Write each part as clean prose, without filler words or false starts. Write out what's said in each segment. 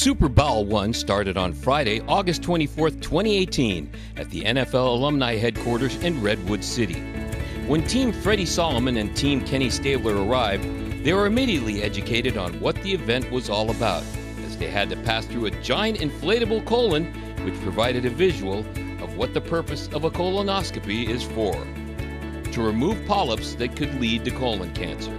Super Bowel 1 started on Friday, August 24, 2018, at the NFL Alumni Headquarters in Redwood City. When Team Freddy Solomon and Team Kenny Stabler arrived, they were immediately educated on what the event was all about, as they had to pass through a giant inflatable colon, which provided a visual of what the purpose of a colonoscopy is for: to remove polyps that could lead to colon cancer.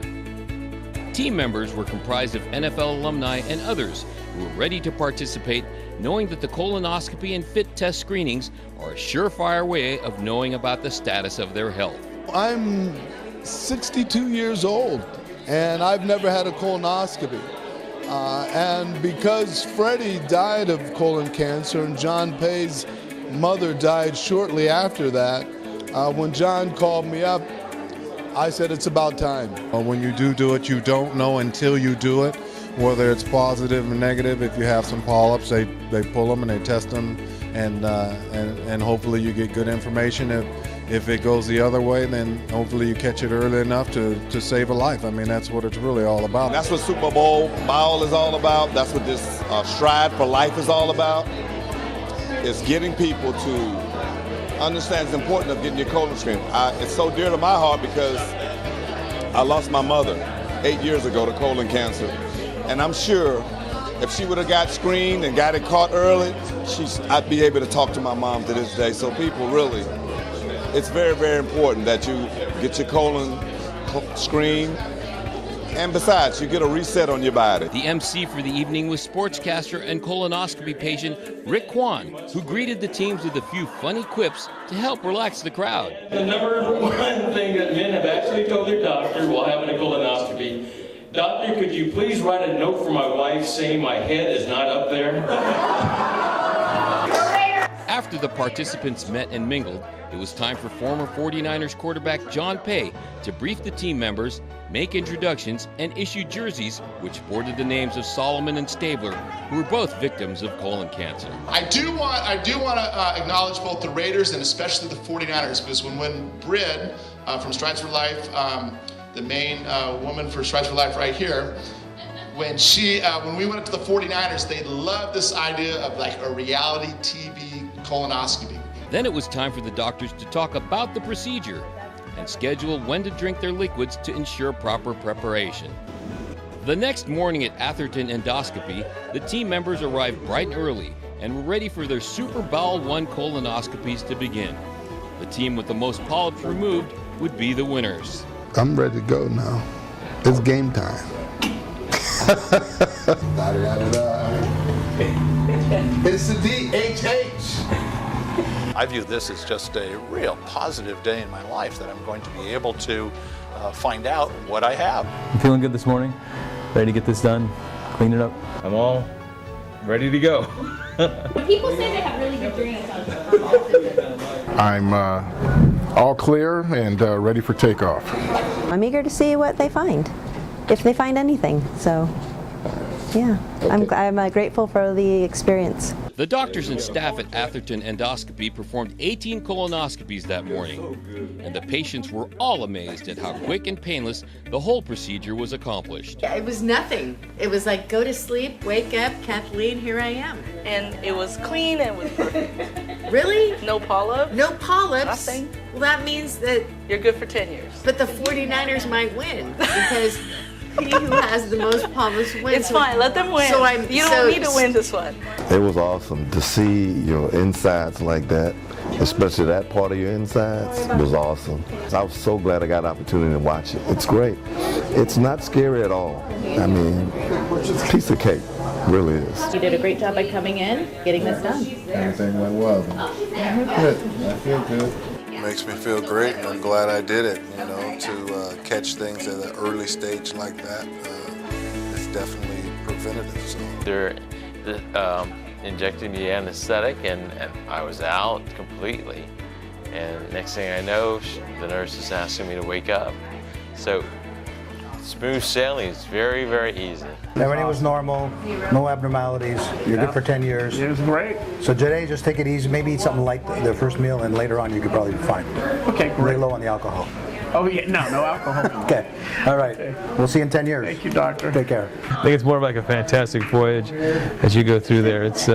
Team members were comprised of NFL alumni and others who were ready to participate, knowing that the colonoscopy and fit test screenings are a surefire way of knowing about the status of their health. I'm 62 years old, and I've never had a colonoscopy. And because Freddie died of colon cancer and John Pay's mother died shortly after that, when John called me up, I said it's about time. When you do it, you don't know until you do it, whether it's positive or negative. If you have some polyps, they pull them and they test them, and hopefully you get good information. If it goes the other way, then hopefully you catch it early enough to save a life. I mean, that's what it's really all about. That's what Super Bowel is all about. That's what this Stride for Life is all about. It's getting people to understand the importance of getting your colon screened. It's so dear to my heart because I lost my mother 8 years ago to colon cancer. And I'm sure if she would have got screened and got it caught early, I'd be able to talk to my mom to this day. So people really, it's very, very important that you get your colon screened. And besides, you get a reset on your body. The MC for the evening was sportscaster and colonoscopy patient Rick Kwan, who greeted the teams with a few funny quips to help relax the crowd. The number one thing that men have actually told their doctor while having a colonoscopy: "Doctor, could you please write a note for my wife saying my head is not up there?" After the participants met and mingled, it was time for former 49ers quarterback John Pay to brief the team members, make introductions, and issue jerseys which bore the names of Solomon and Stabler, who were both victims of colon cancer. I do want to acknowledge both the Raiders and especially the 49ers, because when Brid from Strides for Life, the main woman for Strides for Life right here, when we went up to the 49ers, they loved this idea of like a reality TV colonoscopy. Then it was time for the doctors to talk about the procedure and schedule when to drink their liquids to ensure proper preparation. The next morning at Atherton Endoscopy, the team members arrived bright and early and were ready for their Super Bowel 1 colonoscopies to begin. The team with the most polyps removed would be the winners. I'm ready to go now. It's game time. It's the DHH. I view this as just a real positive day in my life, that I'm going to be able to find out what I have. I'm feeling good this morning, ready to get this done, clean it up. I'm all ready to go. People say they have really good dreams. I'm all clear and ready for takeoff. I'm eager to see what they find, if they find anything. So, yeah, I'm grateful for the experience. The doctors and staff at Atherton Endoscopy performed 18 colonoscopies that morning, and the patients were all amazed at how quick and painless the whole procedure was accomplished. It was nothing. It was like, go to sleep, wake up, Kathleen, here I am. And it was clean and was perfect. Really? No polyps? No polyps? Nothing. Well, that means that you're good for 10 years. But the 49ers might win, because he who has the most polyps wins. It's fine, let them win. You don't need to win this one. It was awesome to see your insides like that, especially that part of your insides was awesome. I was so glad I got an opportunity to watch it. It's great. It's not scary at all. I mean, it's a piece of cake, really is. You did a great job by coming in, getting this done. Everything went well. Good. I feel good. It makes me feel great, and I'm glad I did it. You know, to catch things at an early stage like that is definitely preventative. So They're injecting me anesthetic, and I was out completely. And next thing I know, the nurse is asking me to wake up. So smooth sailing is very, very easy. Everything was normal, no abnormalities. You're good for 10 years. It was great. So today, just take it easy. Maybe eat something light the first meal, and later on you could probably be fine. Okay, great. Really low on the alcohol. Oh, yeah, no alcohol. Okay, all right. We'll see you in 10 years. Thank you, doctor. Take care. I think it's more of like a fantastic voyage as you go through there. It's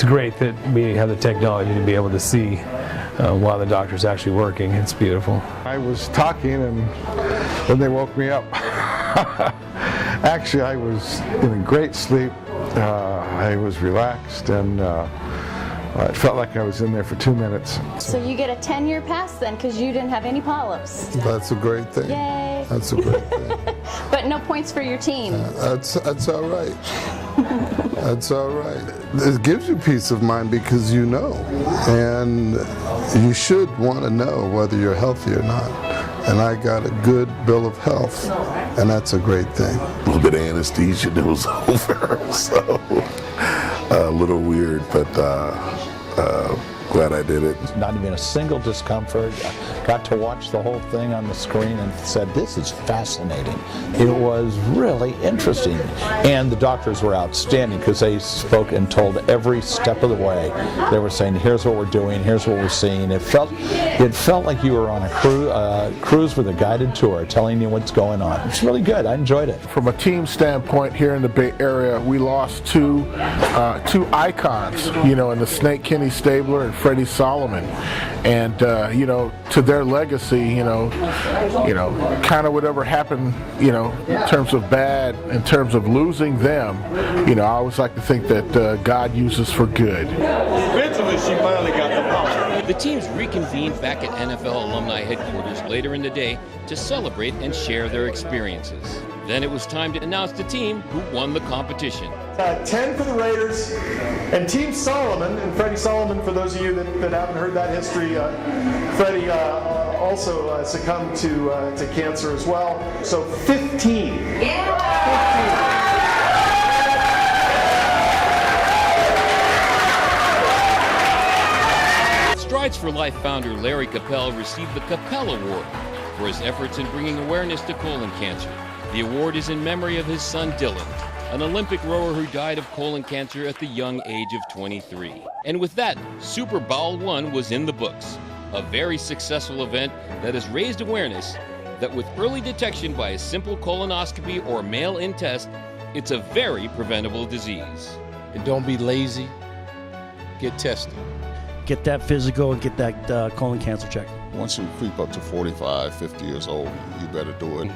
great that we have the technology to be able to see while the doctor's actually working. It's beautiful. I was talking and then they woke me up. Actually, I was in a great sleep. I was relaxed and it felt like I was in there for 2 minutes. So you get a 10-year pass then, because you didn't have any polyps. That's a great thing. Yay. That's a great thing. But no points for your team. That's all right. That's all right. It gives you peace of mind because you know, and you should want to know whether you're healthy or not. And I got a good bill of health, and that's a great thing. A little bit of anesthesia, and it was over, so a little weird, but glad I did it. Not even a single discomfort. Got to watch the whole thing on the screen and said, this is fascinating. It was really interesting. And the doctors were outstanding because they spoke and told every step of the way. They were saying, here's what we're doing, here's what we're seeing. It felt like you were on a cruise with a guided tour telling you what's going on. It's really good. I enjoyed it. From a team standpoint here in the Bay Area, we lost two icons, in the Snake Kenny Stabler and Freddy Solomon. And, to their legacy, kind of whatever happened, in terms of bad, in terms of losing them, I always like to think that God uses for good. Eventually, she finally got the power. The teams reconvened back at NFL Alumni headquarters later in the day to celebrate and share their experiences. Then it was time to announce the team who won the competition. 10 for the Raiders, and Team Solomon, and Freddy Solomon, for those of you that haven't heard that history, Freddy also succumbed to cancer as well. So 15. Yeah. 15. Strides for Life founder Larry Capel received the Capel Award for his efforts in bringing awareness to colon cancer. The award is in memory of his son Dylan, an Olympic rower who died of colon cancer at the young age of 23. And with that, Super Bowel 1 was in the books, a very successful event that has raised awareness that with early detection by a simple colonoscopy or mail-in test, it's a very preventable disease. And don't be lazy, get tested. Get that physical and get that colon cancer check. Once you creep up to 45, 50 years old, you better do it.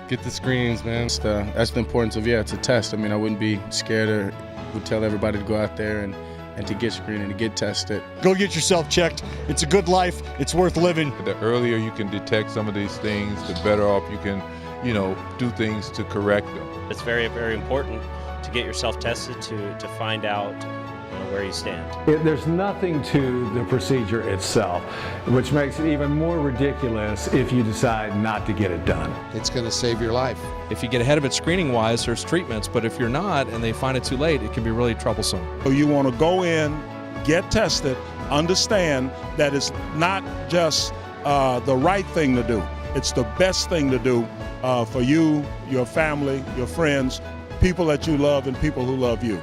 Get the screenings, man. That's the importance of, it's a test. I mean, I wouldn't be scared or would tell everybody to go out there and to get screened and to get tested. Go get yourself checked. It's a good life. It's worth living. The earlier you can detect some of these things, the better off you can, do things to correct them. It's very, very important to get yourself tested to find out where you stand. There's nothing to the procedure itself, which makes it even more ridiculous if you decide not to get it done. It's going to save your life. If you get ahead of it screening-wise, there's treatments, but if you're not and they find it too late, it can be really troublesome. So you want to go in, get tested, understand that it's not just the right thing to do. It's the best thing to do for you, your family, your friends, people that you love, and people who love you.